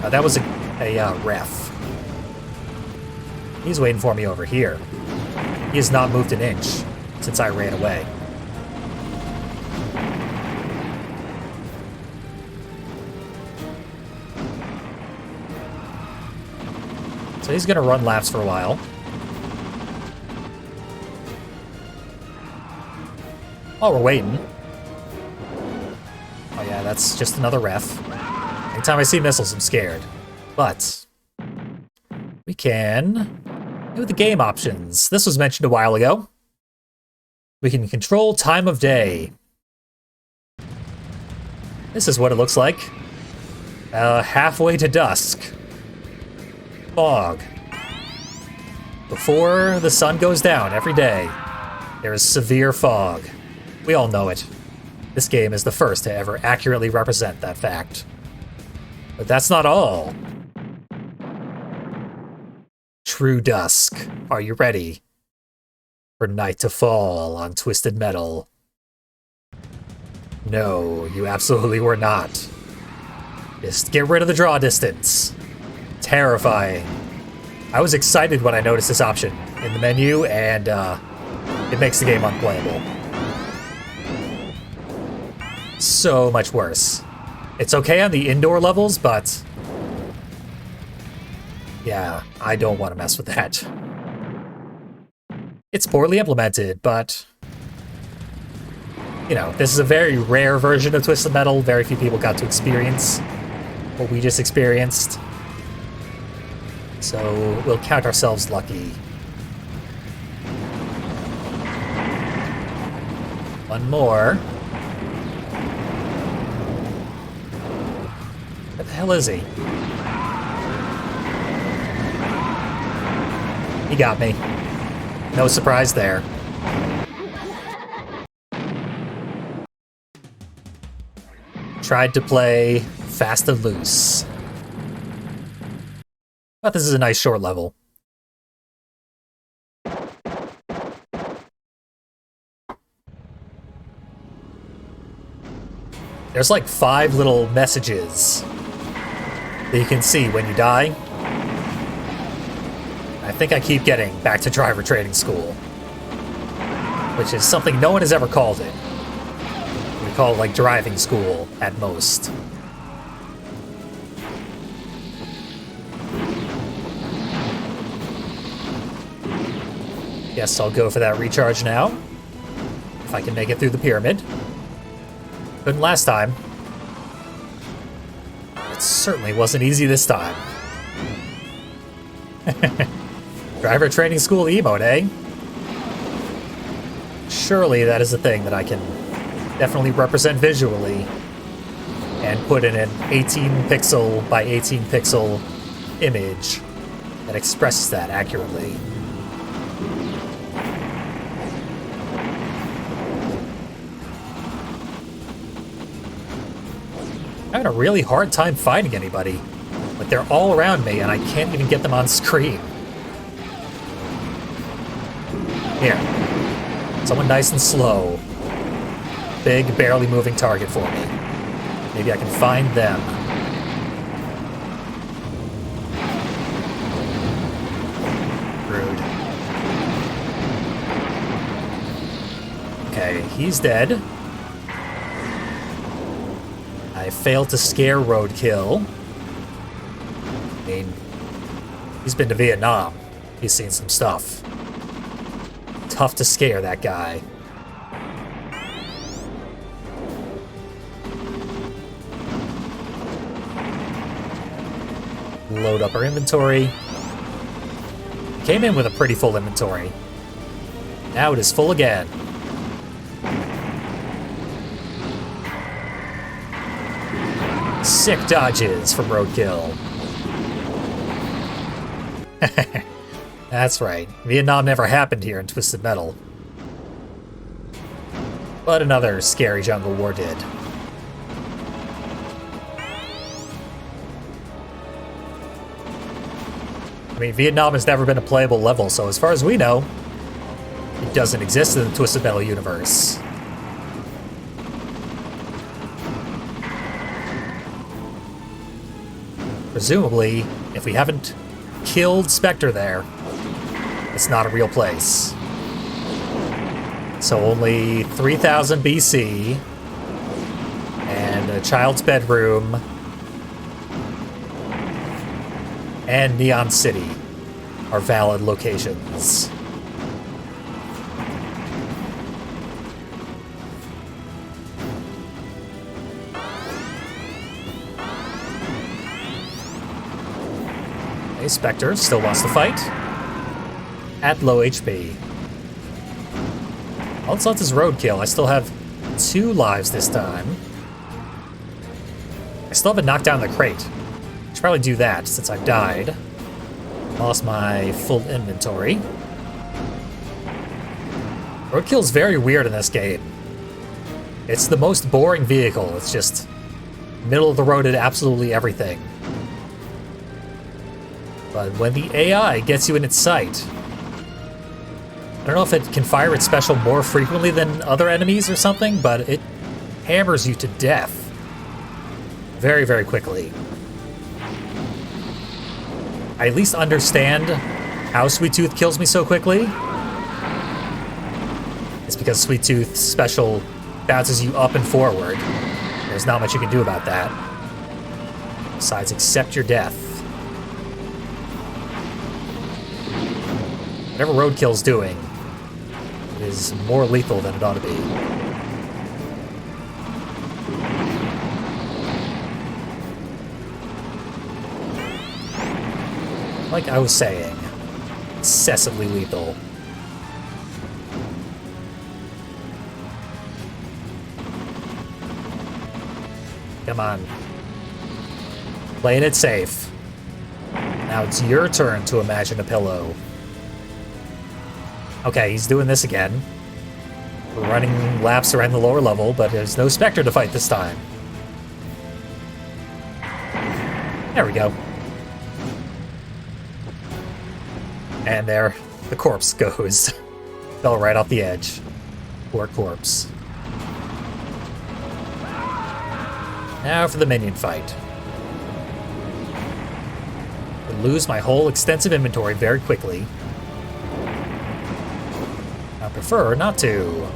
That was a ref. He's waiting for me over here. He has not moved an inch since I ran away. So he's gonna run laps for a while. While we're waiting. Oh yeah, that's just another ref. Anytime I see missiles, I'm scared. But we can do the game options. This was mentioned a while ago. We can control time of day. This is what it looks like. Halfway to dusk. Fog. Before the sun goes down every day, there is severe fog. We all know it. This game is the first to ever accurately represent that fact. But that's not all. True dusk. Are you ready for night to fall on Twisted Metal? No, you absolutely were not. Just get rid of the draw distance. Terrifying. I was excited when I noticed this option in the menu, and it makes the game unplayable. So much worse. It's okay on the indoor levels, but yeah, I don't want to mess with that. It's poorly implemented, but you know, this is a very rare version of Twisted Metal. Very few people got to experience what we just experienced. So we'll count ourselves lucky. One more. Where the hell is he? He got me. No surprise there. Tried to play fast and loose. But this is a nice short level. There's like 5 little messages that you can see when you die. I think I keep getting back to driver training school, which is something no one has ever called it. We call it like driving school at most. Guess I'll go for that recharge now, if I can make it through the pyramid. Couldn't last time. It certainly wasn't easy this time. Driver training school emote, eh? Surely that is a thing that I can definitely represent visually and put in an 18 pixel by 18 pixel image that expresses that accurately. I'm having a really hard time finding anybody. Like, they're all around me, and I can't even get them on screen. Here. Someone nice and slow. Big, barely moving target for me. Maybe I can find them. Rude. Okay, he's dead. I failed to scare Roadkill. I mean, he's been to Vietnam. He's seen some stuff. Tough to scare that guy. Load up our inventory. Came in with a pretty full inventory. Now it is full again. Sick dodges from Roadkill. That's right. Vietnam never happened here in Twisted Metal. But another scary jungle war did. I mean, Vietnam has never been a playable level, so as far as we know, it doesn't exist in the Twisted Metal universe. Presumably, if we haven't killed Spectre there, it's not a real place. So only 3000 BC and a child's bedroom and Neon City are valid locations. Spectre still wants to fight. At low HP. All that's left is Roadkill. I still have 2 lives this time. I still haven't knocked down the crate. Should probably do that since I've died. Lost my full inventory. Roadkill's very weird in this game. It's the most boring vehicle. It's just middle of the road at absolutely everything. But when the AI gets you in its sight, I don't know if it can fire its special more frequently than other enemies or something, but it hammers you to death very, very quickly. I at least understand how Sweet Tooth kills me so quickly. It's because Sweet Tooth's special bounces you up and forward. There's not much you can do about that. Besides, accept your death. Whatever Roadkill's doing is more lethal than it ought to be. Like I was saying, excessively lethal. Come on. Playing it safe. Now it's your turn to imagine a pillow. Okay, he's doing this again. We're running laps around the lower level, but there's no Spectre to fight this time. There we go. And there, the corpse goes. Fell right off the edge. Poor corpse. Now for the minion fight. I lose my whole extensive inventory very quickly. I prefer not to.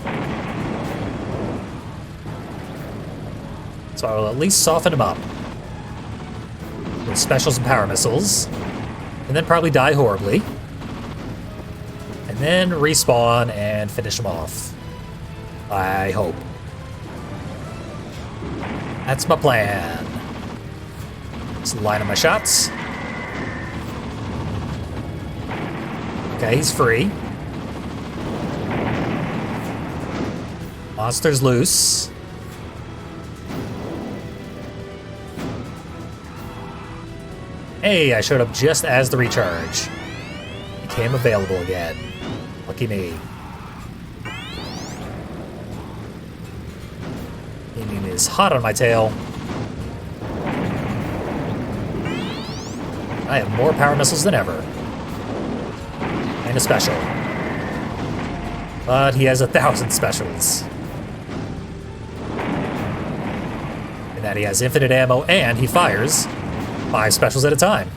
So I will at least soften him up. With specials and power missiles. And then probably die horribly. And then respawn and finish him off. I hope. That's my plan. Just line up my shots. Okay, he's free. Monster's loose. Hey, I showed up just as the recharge became available again. Lucky me. Minion is hot on my tail. I have more power missiles than ever. And a special. But he has 1,000 specials. And that he has infinite ammo and he fires 5 specials at a time.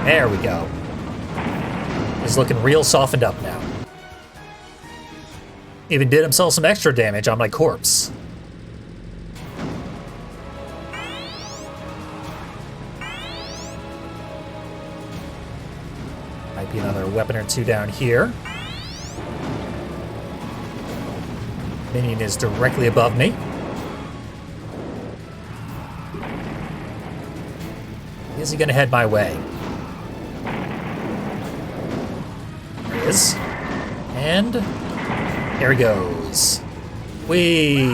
There we go. He's looking real softened up now. Even did himself some extra damage on my corpse. Might be another weapon or two down here. Minion is directly above me. Is he gonna head my way? There he is. And there he goes. Whee!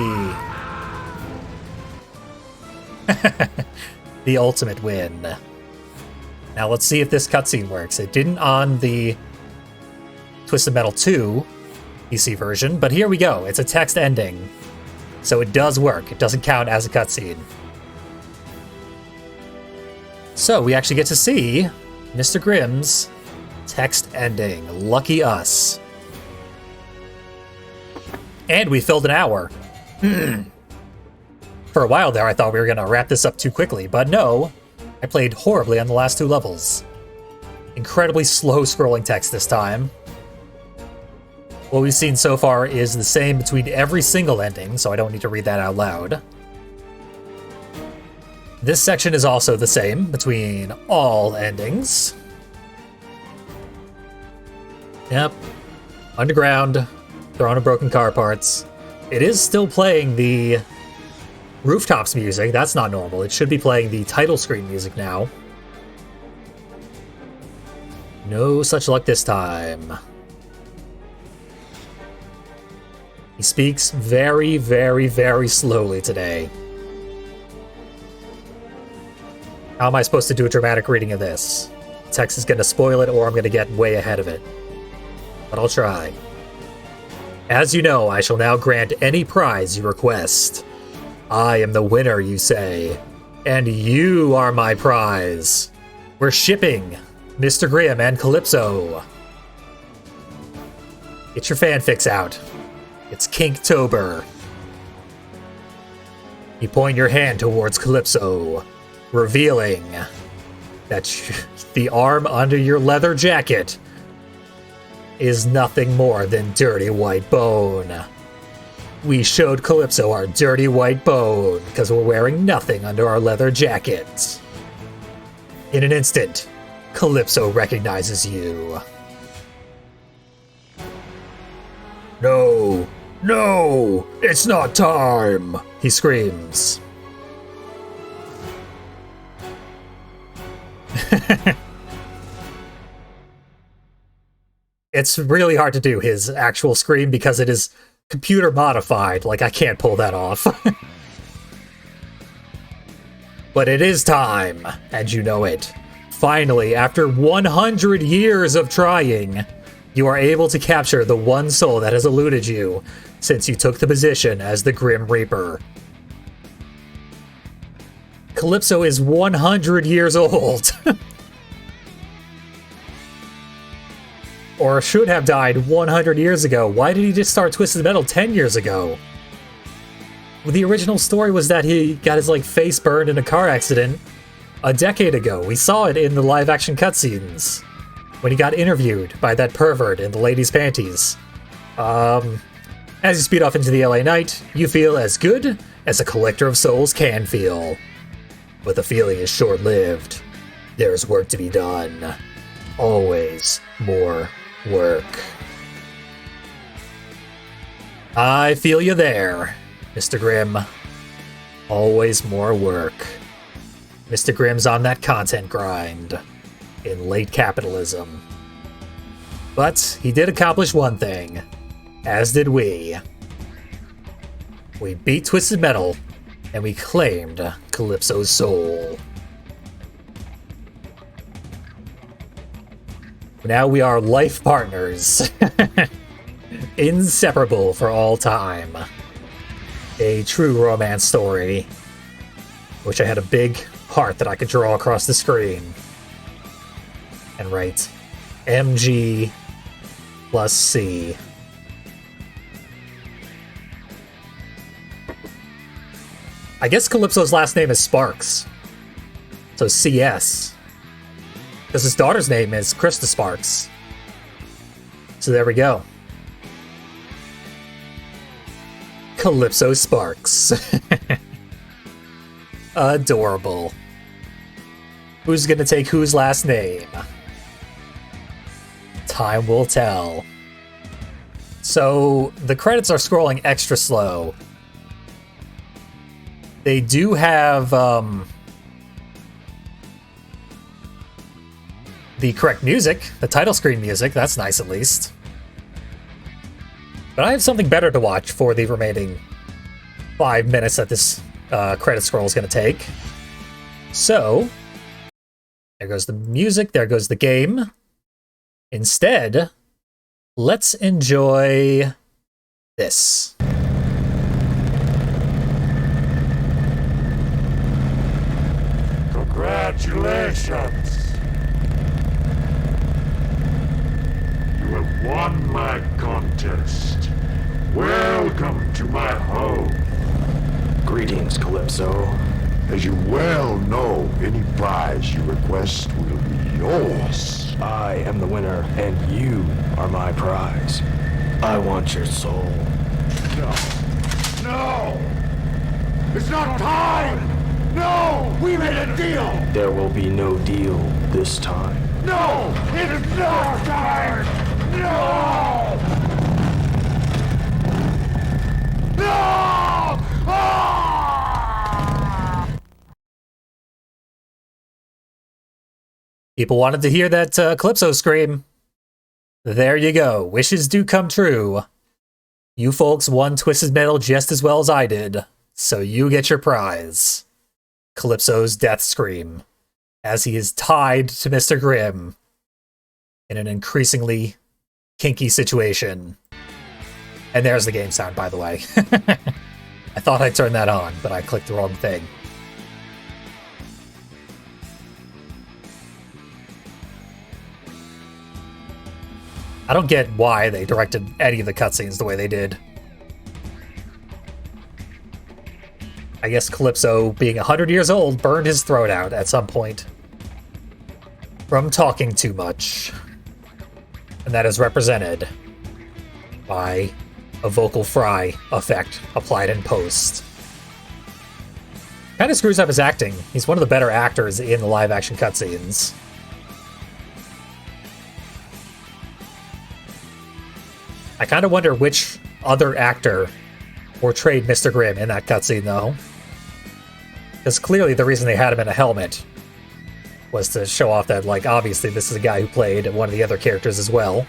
The ultimate win. Now let's see if this cutscene works. It didn't on the Twisted Metal 2 PC version, but here we go. It's a text ending. So it does work. It doesn't count as a cutscene. So we actually get to see Mr. Grimm's text ending. Lucky us. And we filled an hour. For a while there, I thought we were going to wrap this up too quickly, but no. I played horribly on the last 2 levels. Incredibly slow scrolling text this time. What we've seen so far is the same between every single ending, so I don't need to read that out loud. This section is also the same between all endings. Yep. Underground, throwing broken car parts. It is still playing the rooftops music. That's not normal. It should be playing the title screen music now. No such luck this time. He speaks very, very, very slowly today. How am I supposed to do a dramatic reading of this? Text is going to spoil it, or I'm going to get way ahead of it. But I'll try. As you know, I shall now grant any prize you request. I am the winner, you say. And you are my prize. We're shipping Mr. Grimm and Calypso. Get your fanfics out. It's Kinktober. You point your hand towards Calypso, revealing that the arm under your leather jacket is nothing more than dirty white bone. We showed Calypso our dirty white bone because we're wearing nothing under our leather jackets. In an instant, Calypso recognizes you. No, no, it's not time, he screams. It's really hard to do his actual scream because it is computer modified. Like, I can't pull that off. But it is time, and you know it. Finally, after 100 years of trying, you are able to capture the one soul that has eluded you since you took the position as the Grim Reaper. Calypso is 100 years old. Or should have died 100 years ago. Why did he just start Twisted Metal 10 years ago? Well, the original story was that he got his face burned in a car accident a decade ago. We saw it in the live action cutscenes when he got interviewed by that pervert in the lady's panties. As you speed off into the LA night, you feel as good as a collector of souls can feel. But the feeling is short-lived. There's work to be done. Always more work. I feel you there, Mr. Grimm. Always more work. Mr. Grimm's on that content grind in late capitalism. But he did accomplish one thing, as did we. We beat Twisted Metal, and we claimed Calypso's soul. Now we are life partners. Inseparable for all time. A true romance story. Wish I had a big heart that I could draw across the screen. And write MG plus C. I guess Calypso's last name is Sparks. So CS. Because his daughter's name is Krista Sparks. So there we go. Calypso Sparks. Adorable. Who's gonna take whose last name? Time will tell. So, the credits are scrolling extra slow. They do have, the correct music, the title screen music. That's nice, at least. But I have something better to watch for the remaining 5 minutes that this credit scroll is going to take. So, there goes the music, there goes the game. Instead, let's enjoy this. Congratulations! You have won my contest. Welcome to my home. Greetings, Calypso. As you well know, any prize you request will be yours. I am the winner, and you are my prize. I want your soul. No. No! It's not time! No! We made a deal! There will be no deal this time. No! It's not time! No! No! Ah! People wanted to hear that Calypso scream. There you go. Wishes do come true. You folks won Twisted Metal just as well as I did, so you get your prize. Calypso's death scream, as he is tied to Mr. Grimm in an increasingly kinky situation. And there's the game sound, by the way. I thought I'd turn that on, but I clicked the wrong thing. I don't get why they directed any of the cutscenes the way they did. I guess Calypso, being 100 years old, burned his throat out at some point from talking too much. And that is represented by a vocal fry effect applied in post. Kind of screws up his acting. He's one of the better actors in the live-action cutscenes. I kind of wonder which other actor portrayed Mr. Grimm in that cutscene, though. Because clearly the reason they had him in a helmet was to show off that, like, obviously this is a guy who played one of the other characters as well.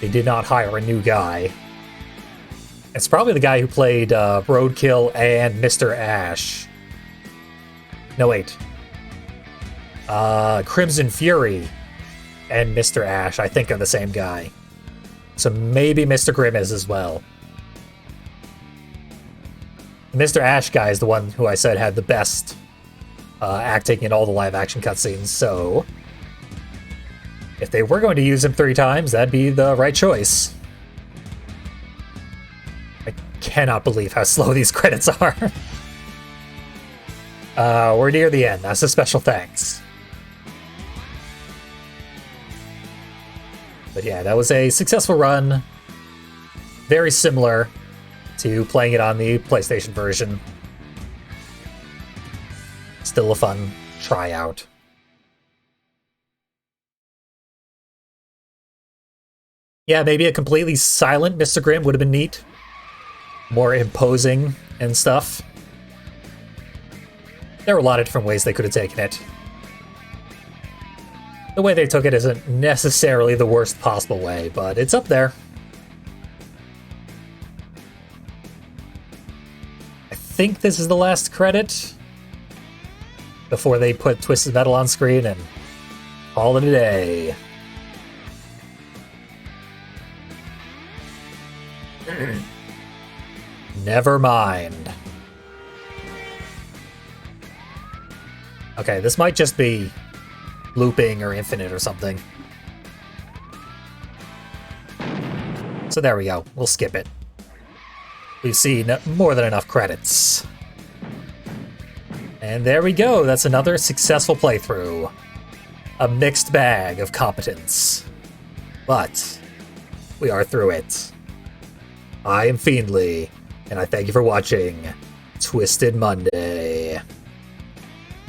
They did not hire a new guy. It's probably the guy who played Roadkill and Mr. Ash. No, wait. Crimson Fury and Mr. Ash, I think, are the same guy. So maybe Mr. Grimm is as well. The Mr. Ash guy is the one who I said had the best acting in all the live-action cutscenes, so if they were going to use him 3 times, that'd be the right choice. I cannot believe how slow these credits are. We're near the end. That's a special thanks. But yeah, that was a successful run. Very similar to playing it on the PlayStation version. Still a fun tryout. Yeah, maybe a completely silent Mr. Grimm would have been neat. More imposing and stuff. There were a lot of different ways they could have taken it. The way they took it isn't necessarily the worst possible way, but it's up there. I think this is the last credit before they put Twisted Metal on screen and call it a day. Never mind. Okay, this might just be looping or infinite or something. So there we go. We'll skip it. We've seen more than enough credits. And there we go. That's another successful playthrough. A mixed bag of competence. But we are through it. I am Fiendly, and I thank you for watching Twisted Monday.